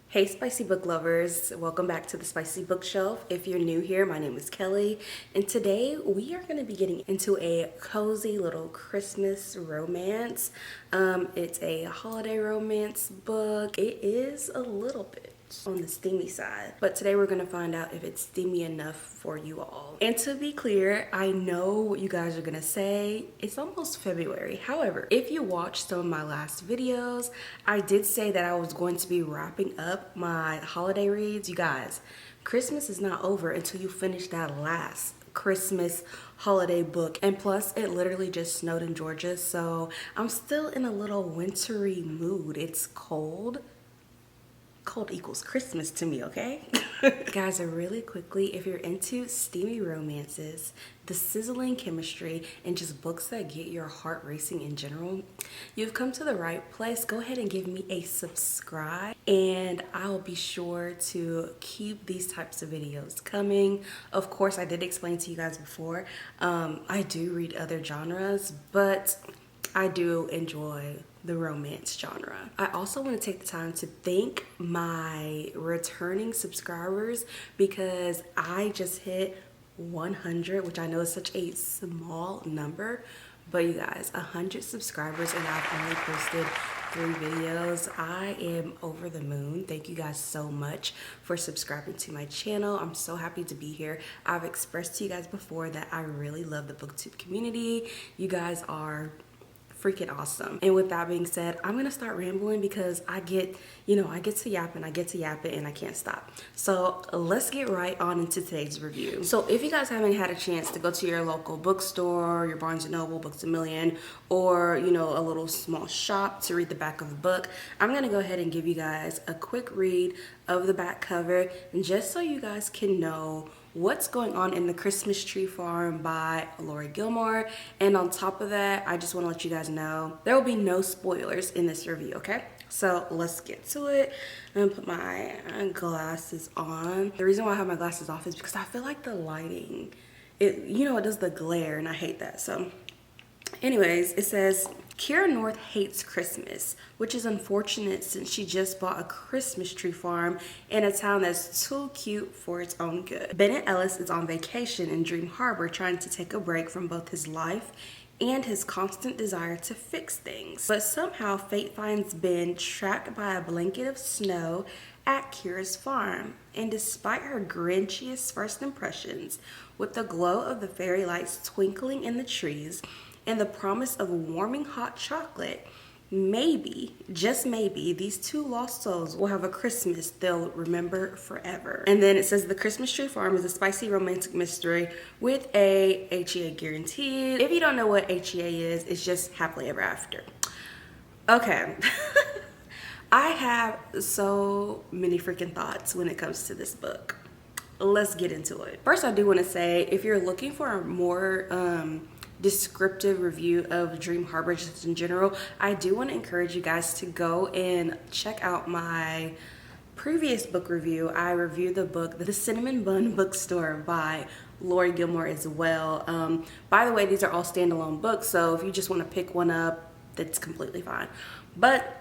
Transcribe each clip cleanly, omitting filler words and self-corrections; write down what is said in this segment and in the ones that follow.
Hey spicy book lovers, welcome back to the Spicy Bookshelf. If you're new here, my name is Kelly, and today we are going to be getting into a cozy little Christmas romance. It's a holiday romance book. It is a little bit on the steamy side, but today we're going to find out if it's steamy enough for you all. And to be clear, I know what you guys are going to say. It's almost February. However, if you watched some of my last videos, I did say that I was going to be wrapping up my holiday reads. You guys, Christmas is not over until you finish that last Christmas holiday book, and plus it literally just snowed in Georgia, so I'm still in a little wintry mood. It's cold equals Christmas to me, okay? Guys, really quickly, if you're into steamy romances, the sizzling chemistry, and just books that get your heart racing in general, you've come to the right place. Go ahead and give me a subscribe, and I'll be sure to keep these types of videos coming. Of course, I did explain to you guys before, I do read other genres, but I do enjoy the romance genre. I also want to take the time to thank my returning subscribers because I just hit 100, which I know is such a small number, but you guys, 100 subscribers and I've only posted 3 videos. I am over the moon. Thank you guys so much for subscribing to my channel. I'm so happy to be here. I've expressed to you guys before that I really love the booktube community. You guys are freaking awesome. And with that being said, I'm gonna start rambling because I get to yapping and I can't stop. So let's get right on into today's review. So if you guys haven't had a chance to go to your local bookstore, your Barnes & Noble, Books A Million, or a little small shop to read the back of the book, I'm gonna go ahead and give you guys a quick read of the back cover, just so you guys can know what's going on in The Christmas Tree Farm by Laurie Gilmore. And on top of that, I just want to let you guys know there will be no spoilers in this review, okay? So let's get to it. I'm gonna put my glasses on. The reason why I have my glasses off is because I feel like the lighting, it does the glare, and I hate that. So anyways, it says, Kira North hates Christmas, which is unfortunate since she just bought a Christmas tree farm in a town that's too cute for its own good. Bennett Ellis is on vacation in Dream Harbor trying to take a break from both his life and his constant desire to fix things. But somehow fate finds Ben trapped by a blanket of snow at Kira's farm. And despite her grinchiest first impressions, with the glow of the fairy lights twinkling in the trees, and the promise of warming hot chocolate, maybe, just maybe, these two lost souls will have a Christmas they'll remember forever. And then it says The Christmas Tree Farm is a spicy romantic mystery with a HEA guarantee. If you don't know what HEA is, it's just happily ever after. Okay. I have so many freaking thoughts when it comes to this book. Let's get into it. First, I do want to say, if you're looking for a more descriptive review of Dream Harbor just in general, I do want to encourage you guys to go and check out my previous book review. I reviewed the book The Cinnamon Bun Bookstore by Laurie Gilmore as well. By the way, these are all standalone books, so if you just want to pick one up, that's completely fine. But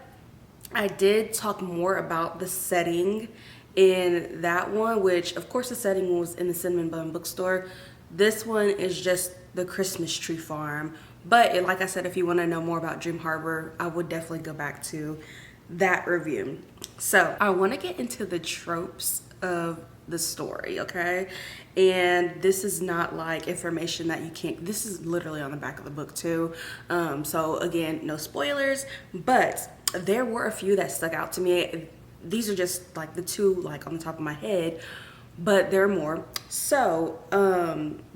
I did talk more about the setting in that one, which of course the setting was in the Cinnamon Bun Bookstore. This one is just the Christmas Tree Farm. But like I said, if you want to know more about Dream Harbor, I would definitely go back to that review. So I want to get into the tropes of the story, okay? And this is not like information that you can't, this is literally on the back of the book too. So again, no spoilers, but there were a few that stuck out to me. These are just like the two like on the top of my head, but there are more. So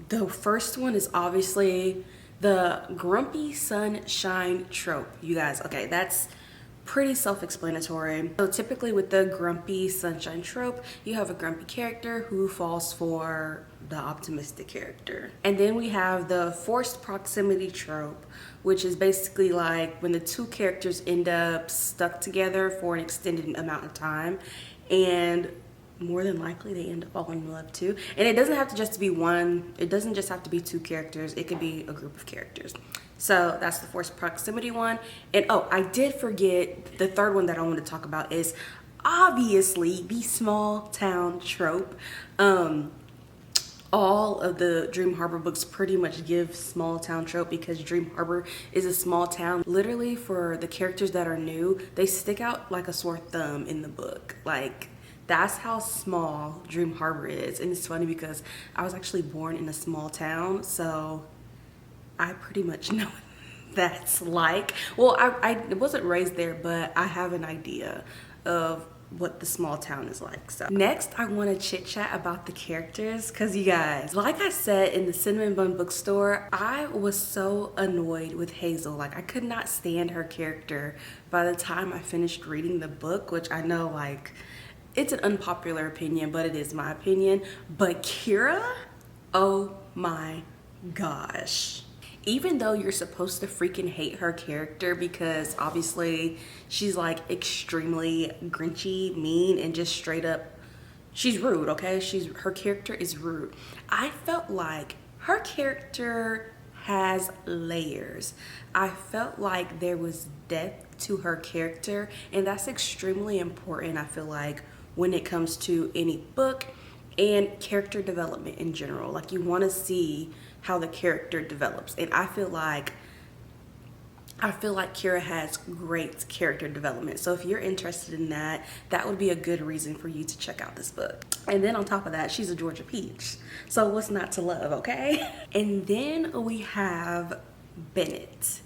the first one is obviously the grumpy sunshine trope, you guys. Okay, that's pretty self-explanatory. So typically with the grumpy sunshine trope, you have a grumpy character who falls for the optimistic character. And then we have the forced proximity trope, which is basically like when the two characters end up stuck together for an extended amount of time, and more than likely they end up falling in love too. And it doesn't have to just be one, it doesn't just have to be two characters, it could be a group of characters. So that's the forced proximity one. And oh, I did forget the third one that I want to talk about is obviously the small town trope. All of the Dream Harbor books pretty much give small town trope because Dream Harbor is a small town. Literally, for the characters that are new, they stick out like a sore thumb in the book. Like, that's how small Dream Harbor is. And it's funny because I was actually born in a small town, so I pretty much know what that's like. Well, I wasn't raised there, but I have an idea of what the small town is like. So next, I want to chit chat about the characters, because you guys, like I said in the Cinnamon Bun bookstore, I was so annoyed with Hazel. Like, I could not stand her character by the time I finished reading the book, which I know, like, it's an unpopular opinion, but it is my opinion. But Kira, oh my gosh. Even though you're supposed to freaking hate her character because obviously she's like extremely grinchy, mean, and just straight up, she's rude, okay? Her character is rude. I felt like her character has layers. I felt like there was depth to her character, and that's extremely important, I feel like, when it comes to any book and character development in general. Like, you want to see how the character develops, and I feel like Kira has great character development. So if you're interested in that, that would be a good reason for you to check out this book. And then on top of that, she's a Georgia peach, so what's not to love, okay? And then we have Bennett,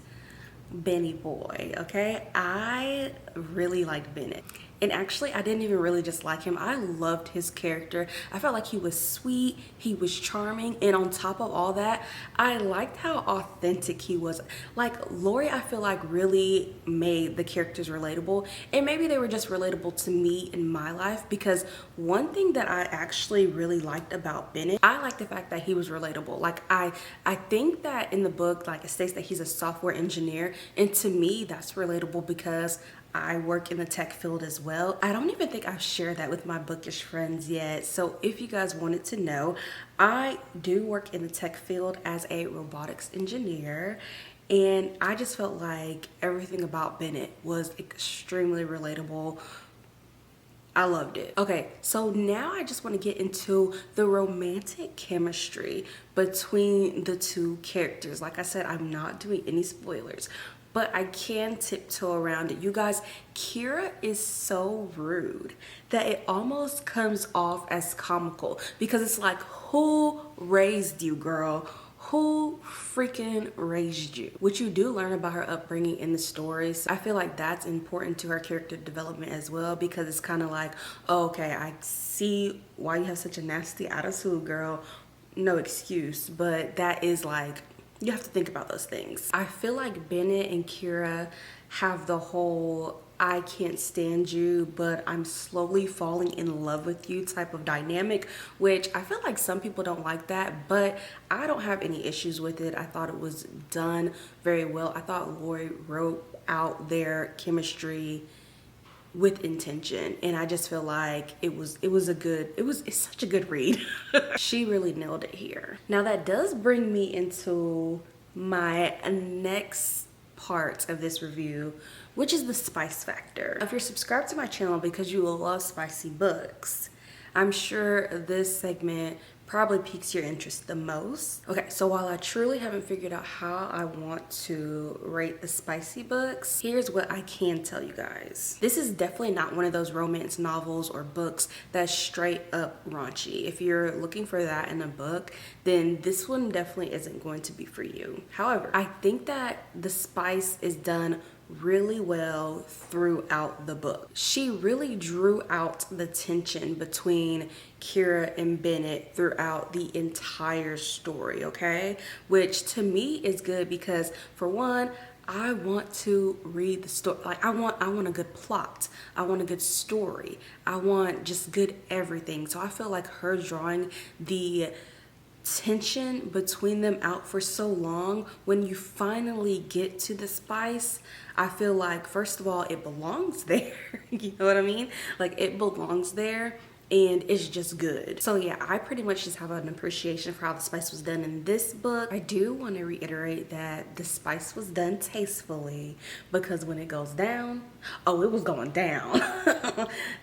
Benny boy, okay? I really liked Bennett. And actually, I didn't even really just like him. I loved his character. I felt like he was sweet, he was charming, and on top of all that, I liked how authentic he was. Like, Laurie, I feel like, really made the characters relatable, and maybe they were just relatable to me in my life, because one thing that I actually really liked about Bennett, I like the fact that he was relatable. Like, I think that in the book, like, it states that he's a software engineer, and to me, that's relatable because I work in the tech field as well. I don't even think I've shared that with my bookish friends yet. So if you guys wanted to know, I do work in the tech field as a robotics engineer. And I just felt like everything about Bennett was extremely relatable. I loved it. Okay, so now I just want to get into the romantic chemistry between the two characters. Like I said, I'm not doing any spoilers, but I can tiptoe around it. You guys, Kira is so rude that it almost comes off as comical, because it's like, who raised you, girl? Who freaking raised you? Which you do learn about her upbringing in the stories. I feel like that's important to her character development as well, because it's kind of like, oh, okay, I see why you have such a nasty attitude, girl. No excuse, but that is like, you have to think about those things. I feel like Bennett and Kira have the whole I can't stand you, but I'm slowly falling in love with you type of dynamic, which I feel like some people don't like that, but I don't have any issues with it. I thought it was done very well. I thought Laurie wrote out their chemistry with intention, and I just feel like it's such a good read. She really nailed it here. Now that does bring me into my next part of this review, which is the spice factor. If you're subscribed to my channel because you will love spicy books, I'm sure this segment probably piques your interest the most. Okay, so while I truly haven't figured out how I want to rate the spicy books, here's what I can tell you guys. This is definitely not one of those romance novels or books that's straight up raunchy. If you're looking for that in a book, then this one definitely isn't going to be for you. However, I think that the spice is done really well throughout the book. She really drew out the tension between Kira and Bennett throughout the entire story, okay? Which to me is good because, for one, I want to read the story. Like, I want a good plot. I want a good story. I want just good everything. So I feel like her drawing the tension between them out for so long, when you finally get to the spice, I feel like, first of all, it belongs there. You know what I mean? Like, it belongs there. and it's just good. So yeah, I pretty much just have an appreciation for how the spice was done in this book. I do want to reiterate that the spice was done tastefully, because when it goes down, oh, it was going down.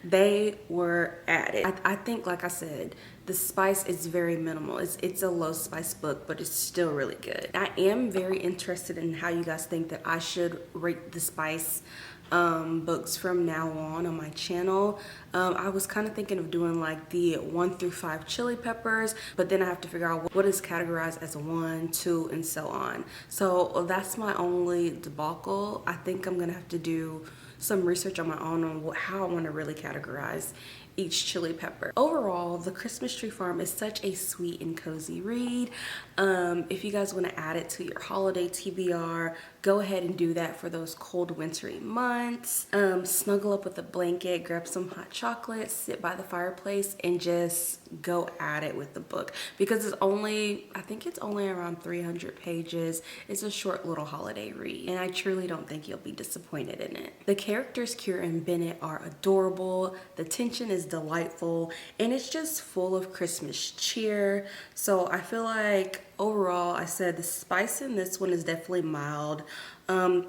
They were at it. I think, like I said, the spice is very minimal. It's a low spice book, but it's still really good. I am very interested in how you guys think that I should rate the spice books from now on my channel. I was kind of thinking of doing like the 1 through 5 chili peppers, but then I have to figure out what is categorized as a 1, 2, and so on. So that's my only debacle. I think I'm gonna have to do some research on my own on how I want to really categorize each chili pepper. Overall, The Christmas Tree Farm is such a sweet and cozy read. If you guys want to add it to your holiday TBR, go ahead and do that for those cold wintry months. Snuggle up with a blanket, grab some hot chocolate, sit by the fireplace, and just go at it with the book, because it's only, I think it's only around 300 pages. It's a short little holiday read, and I truly don't think you'll be disappointed in it. The characters Kira and Bennett are adorable, the tension is delightful, and it's just full of Christmas cheer. So I feel like overall, I said the spice in this one is definitely mild.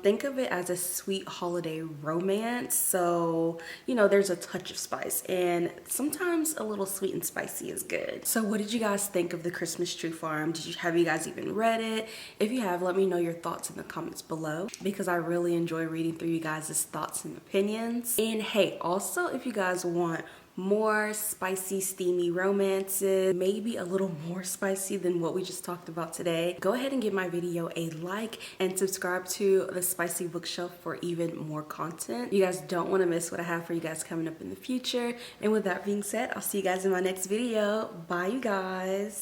Think of it as a sweet holiday romance. So, you know, there's a touch of spice, and sometimes a little sweet and spicy is good. So what did you guys think of The Christmas Tree Farm? Have you guys even read it? If you have, let me know your thoughts in the comments below, because I really enjoy reading through you guys' thoughts and opinions. And hey, also, if you guys want more spicy, steamy romances, maybe a little more spicy than what we just talked about today, go ahead and give my video a like and subscribe to the Spicy Bookshelf for even more content. You guys don't want to miss what I have for you guys coming up in the future. And with that being said, I'll see you guys in my next video. Bye, you guys.